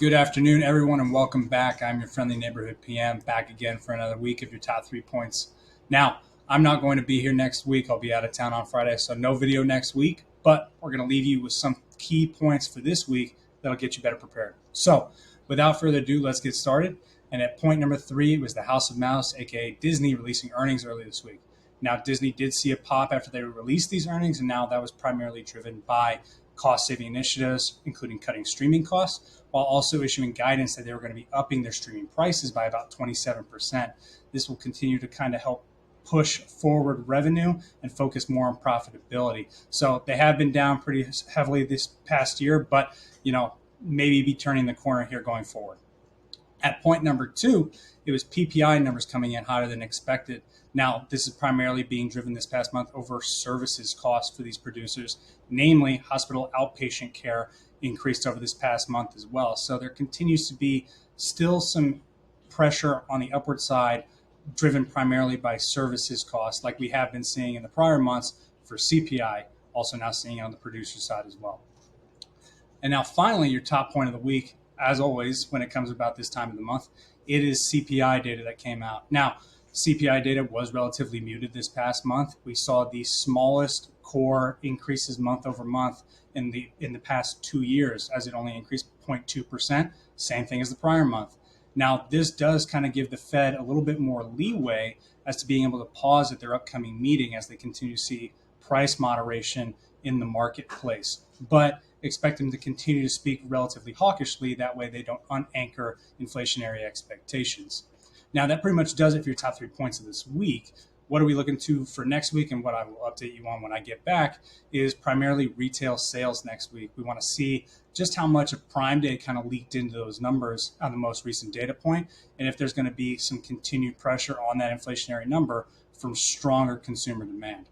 Good afternoon, everyone, and welcome back. I'm your friendly neighborhood PM, back again for another week of your top 3 points. Now, I'm not going to be here next week. I'll be out of town on Friday, so no video next week, but we're going to leave you with some key points for this week that'll get you better prepared. So, without further ado, let's get started. And at point number 3 was the House of Mouse, aka Disney, releasing earnings early this week. Now, Disney did see a pop after they released these earnings, and now that was primarily driven by cost-saving initiatives, including cutting streaming costs, while also issuing guidance that they were going to be upping their streaming prices by about 27%. This will continue to kind of help push forward revenue and focus more on profitability. So they have been down pretty heavily this past year, but maybe be turning the corner here going forward. At point number 2, it was PPI numbers coming in hotter than expected. Now, this is primarily being driven this past month over services costs for these producers, namely hospital outpatient care increased over this past month as well. So there continues to be still some pressure on the upward side, driven primarily by services costs, like we have been seeing in the prior months for CPI, also now seeing it on the producer side as well. And now finally, your top point of the week, as always, when it comes about this time of the month, it is CPI data that came out. Now, CPI data was relatively muted this past month. We saw the smallest core increases month over month in the past 2 years, as it only increased 0.2%, same thing as the prior month. Now, this does kind of give the Fed a little bit more leeway as to being able to pause at their upcoming meeting as they continue to see price moderation in the marketplace. But expect them to continue to speak relatively hawkishly. That way they don't unanchor inflationary expectations. Now, that pretty much does it for your top 3 points of this week. What are we looking to for next week, and what I will update you on when I get back is primarily retail sales next week. We want to see just how much of Prime Day kind of leaked into those numbers on the most recent data point, and if there's going to be some continued pressure on that inflationary number from stronger consumer demand.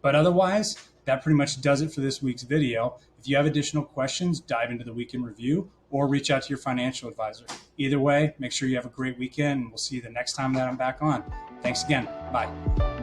But otherwise, that pretty much does it for this week's video. If you have additional questions, dive into the weekend review or reach out to your financial advisor. Either way, make sure you have a great weekend, and we'll see you the next time that I'm back on. Thanks again. Bye.